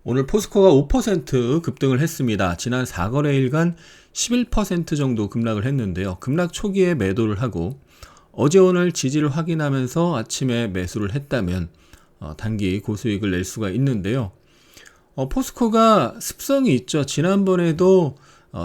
오늘 포스코가 5% 급등을 했습니다. 지난 4거래일간 11% 정도 급락을 했는데요. 급락 초기에 매도를 하고 어제 오늘 지지를 확인하면서 아침에 매수를 했다면 단기 고수익을 낼 수가 있는데요. 포스코가 습성이 있죠. 지난번에도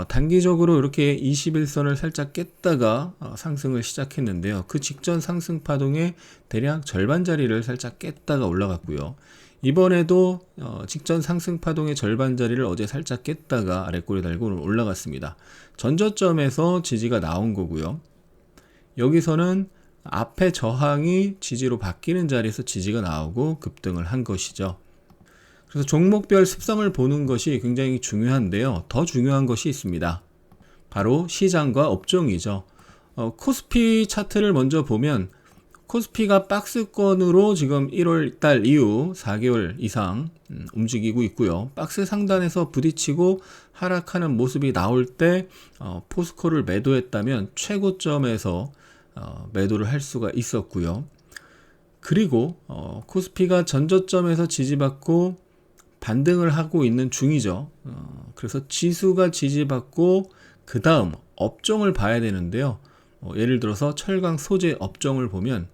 단기적으로 이렇게 21선을 살짝 깼다가 상승을 시작했는데요. 그 직전 상승 파동의 대략 절반 자리를 살짝 깼다가 올라갔고요. 이번에도 직전 상승 파동의 절반 자리를 어제 살짝 깼다가 아랫골에 달고 올라갔습니다. 전저점에서 지지가 나온 거고요. 여기서는 앞에 저항이 지지로 바뀌는 자리에서 지지가 나오고 급등을 한 것이죠. 그래서 종목별 습성을 보는 것이 굉장히 중요한데요. 더 중요한 것이 있습니다. 바로 시장과 업종이죠. 코스피 차트를 먼저 보면 코스피가 박스권으로 지금 1월달 이후 4개월 이상 움직이고 있고요. 박스 상단에서 부딪히고 하락하는 모습이 나올 때 포스코를 매도했다면 최고점에서 매도를 할 수가 있었고요. 그리고 코스피가 전저점에서 지지받고 반등을 하고 있는 중이죠. 그래서 지수가 지지받고 그 다음 업종을 봐야 되는데요. 예를 들어서 철강 소재 업종을 보면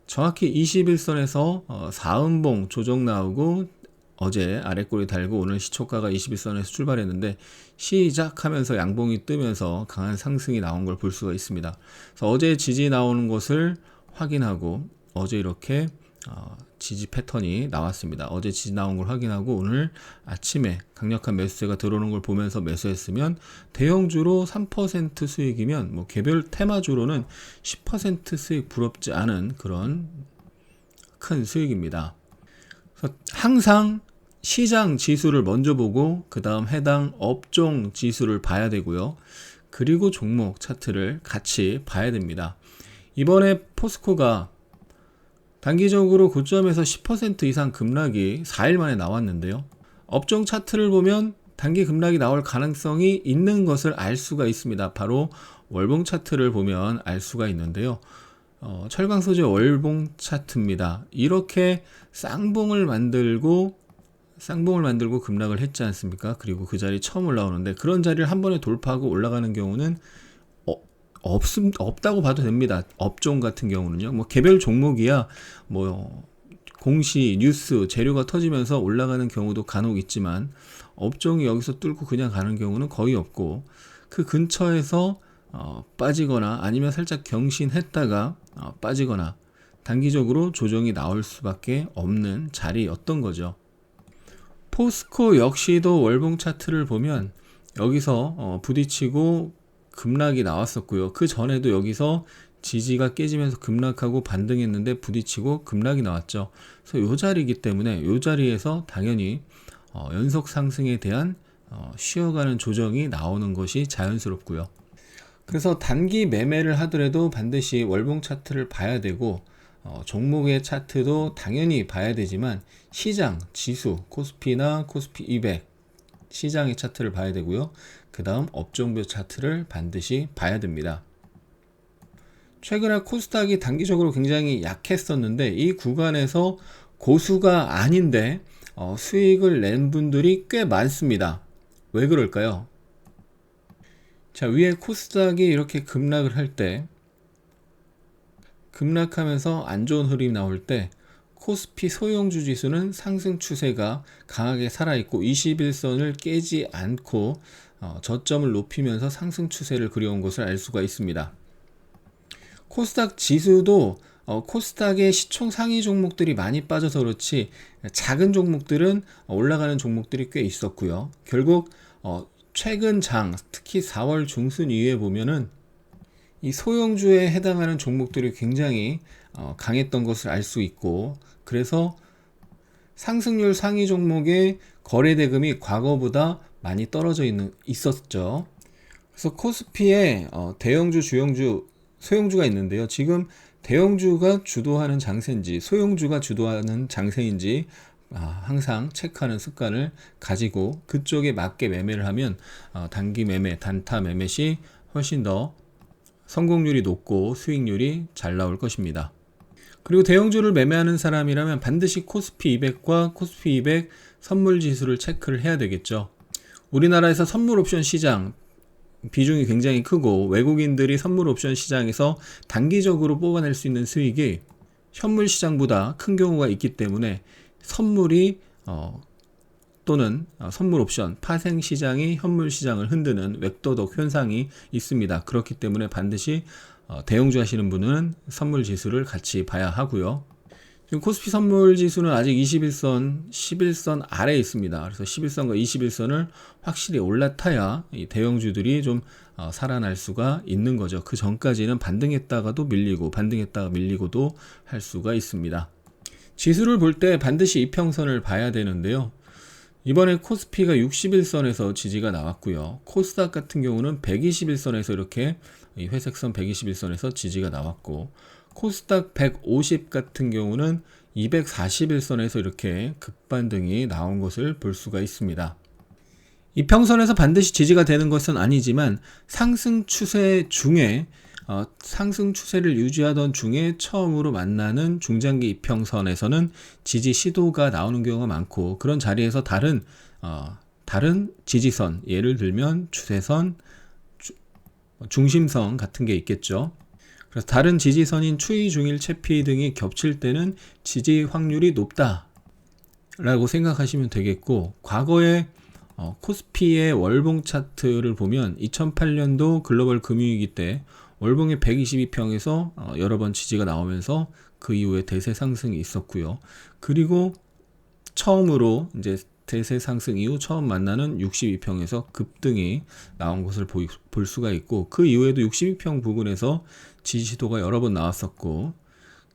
정확히 21선에서 4음봉 조정 나오고 어제 아랫골이 달고 오늘 시초가가 21선에서 출발했는데 시작하면서 양봉이 뜨면서 강한 상승이 나온 걸 볼 수가 있습니다. 그래서 어제 지지 나오는 것을 확인하고 어제 이렇게 지지 패턴이 나왔습니다. 어제 지지 나온 걸 확인하고 오늘 아침에 강력한 매수세가 들어오는 걸 보면서 매수했으면 대형주로 3% 수익이면 개별 테마주로는 10% 수익 부럽지 않은 그런 큰 수익입니다. 그래서 항상 시장 지수를 먼저 보고 그 다음 해당 업종 지수를 봐야 되고요. 그리고 종목 차트를 같이 봐야 됩니다. 이번에 포스코가 단기적으로 고점에서 10% 이상 급락이 4일 만에 나왔는데요. 업종 차트를 보면 단기 급락이 나올 가능성이 있는 것을 알 수가 있습니다. 바로 월봉 차트를 보면 알 수가 있는데요. 철강 소재 월봉 차트입니다. 이렇게 쌍봉을 만들고 급락을 했지 않습니까? 그리고 그 자리 처음 올라오는데 그런 자리를 한 번에 돌파하고 올라가는 경우는 없다고 봐도 됩니다. 업종 같은 경우는요. 개별 종목이야 공시, 뉴스, 재료가 터지면서 올라가는 경우도 간혹 있지만 업종이 여기서 뚫고 그냥 가는 경우는 거의 없고 그 근처에서 빠지거나 아니면 살짝 경신했다가 빠지거나 단기적으로 조정이 나올 수밖에 없는 자리였던 거죠. 포스코 역시도 월봉 차트를 보면 여기서 부딪히고 급락이 나왔었고요. 그 전에도 여기서 지지가 깨지면서 급락하고 반등했는데 부딪히고 급락이 나왔죠. 그래서 이 자리이기 때문에 이 자리에서 당연히 연속 상승에 대한 쉬어가는 조정이 나오는 것이 자연스럽고요. 그래서 단기 매매를 하더라도 반드시 월봉 차트를 봐야 되고 종목의 차트도 당연히 봐야 되지만 시장, 지수, 코스피나 코스피 200 시장의 차트를 봐야 되고요. 그 다음 업종별 차트를 반드시 봐야 됩니다. 최근에 코스닥이 단기적으로 굉장히 약했었는데 이 구간에서 고수가 아닌데 수익을 낸 분들이 꽤 많습니다. 왜 그럴까요? 자, 위에 코스닥이 이렇게 급락을 할 때 급락하면서 안 좋은 흐름이 나올 때 코스피 소형주 지수는 상승 추세가 강하게 살아있고 21선을 깨지 않고 저점을 높이면서 상승 추세를 그려온 것을 알 수가 있습니다. 코스닥 지수도 코스닥의 시총 상위 종목들이 많이 빠져서 그렇지 작은 종목들은 올라가는 종목들이 꽤 있었고요. 결국 최근 장, 특히 4월 중순 이후에 보면은 이 소형주에 해당하는 종목들이 굉장히 강했던 것을 알 수 있고 그래서 상승률 상위 종목의 거래 대금이 과거보다 많이 떨어져 있었죠. 그래서 코스피에 대형주, 주형주, 소형주가 있는데요. 지금 대형주가 주도하는 장세인지 소형주가 주도하는 장세인지 항상 체크하는 습관을 가지고 그쪽에 맞게 매매를 하면 단기 매매, 단타 매매 시 훨씬 더 성공률이 높고 수익률이 잘 나올 것입니다. 그리고 대형주를 매매하는 사람이라면 반드시 코스피 200과 코스피 200 선물 지수를 체크를 해야 되겠죠. 우리나라에서 선물 옵션 시장 비중이 굉장히 크고 외국인들이 선물 옵션 시장에서 단기적으로 뽑아낼 수 있는 수익이 현물 시장보다 큰 경우가 있기 때문에 선물이 또는 선물 옵션 파생 시장이 현물 시장을 흔드는 웹도덕 현상이 있습니다. 그렇기 때문에 반드시 대형주 하시는 분은 선물 지수를 같이 봐야 하고요. 지금 코스피 선물 지수는 아직 21선, 11선 아래에 있습니다. 그래서 11선과 21선을 확실히 올라타야 이 대형주들이 좀 살아날 수가 있는 거죠. 그 전까지는 반등했다가도 밀리고 반등했다가 밀리고도 할 수가 있습니다. 지수를 볼 때 반드시 이평선을 봐야 되는데요. 이번에 코스피가 61선에서 지지가 나왔고요. 코스닥 같은 경우는 121선에서 이렇게 이 회색선 121선에서 지지가 나왔고, 코스닥 150 같은 경우는 241선에서 이렇게 급반등이 나온 것을 볼 수가 있습니다. 이평선에서 반드시 지지가 되는 것은 아니지만 상승 추세 중에 상승 추세를 유지하던 중에 처음으로 만나는 중장기 이평선에서는 지지 시도가 나오는 경우가 많고, 그런 자리에서 다른 지지선, 예를 들면 추세선, 중심선 같은 게 있겠죠. 그래서 다른 지지선인 추이, 중일, 채피 등이 겹칠 때는 지지 확률이 높다라고 생각하시면 되겠고, 과거에 코스피의 월봉 차트를 보면 2008년도 글로벌 금융위기 때 월봉의 122평에서 여러 번 지지가 나오면서 그 이후에 대세 상승이 있었고요. 그리고 처음으로 이제 대세 상승 이후 처음 만나는 62평에서 급등이 나온 것을 볼 수가 있고, 그 이후에도 62평 부근에서 지지도가 여러 번 나왔었고,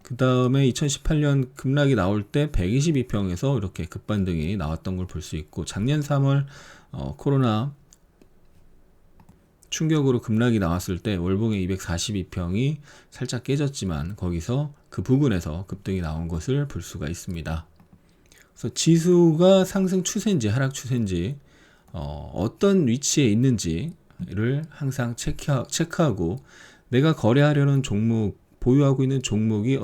그 다음에 2018년 급락이 나올 때 122평에서 이렇게 급반등이 나왔던 걸 볼 수 있고, 작년 3월 코로나 충격으로 급락이 나왔을 때 월봉의 242평이 살짝 깨졌지만 거기서 그 부근에서 급등이 나온 것을 볼 수가 있습니다. 그래서 지수가 상승 추세인지 하락 추세인지 어떤 위치에 있는지를 항상 체크하고, 내가 거래하려는 종목, 보유하고 있는 종목이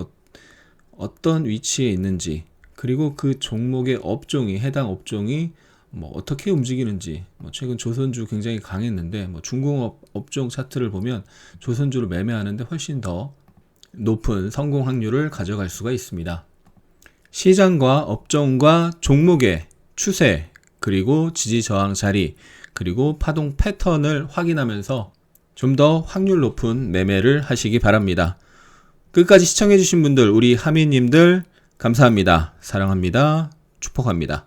어떤 위치에 있는지, 그리고 그 종목의 업종이, 해당 업종이 어떻게 움직이는지, 최근 조선주 굉장히 강했는데 중공업 업종 차트를 보면 조선주를 매매하는데 훨씬 더 높은 성공 확률을 가져갈 수가 있습니다. 시장과 업종과 종목의 추세, 그리고 지지 저항 자리, 그리고 파동 패턴을 확인하면서 좀 더 확률 높은 매매를 하시기 바랍니다. 끝까지 시청해주신 분들, 우리 하미님들 감사합니다. 사랑합니다. 축복합니다.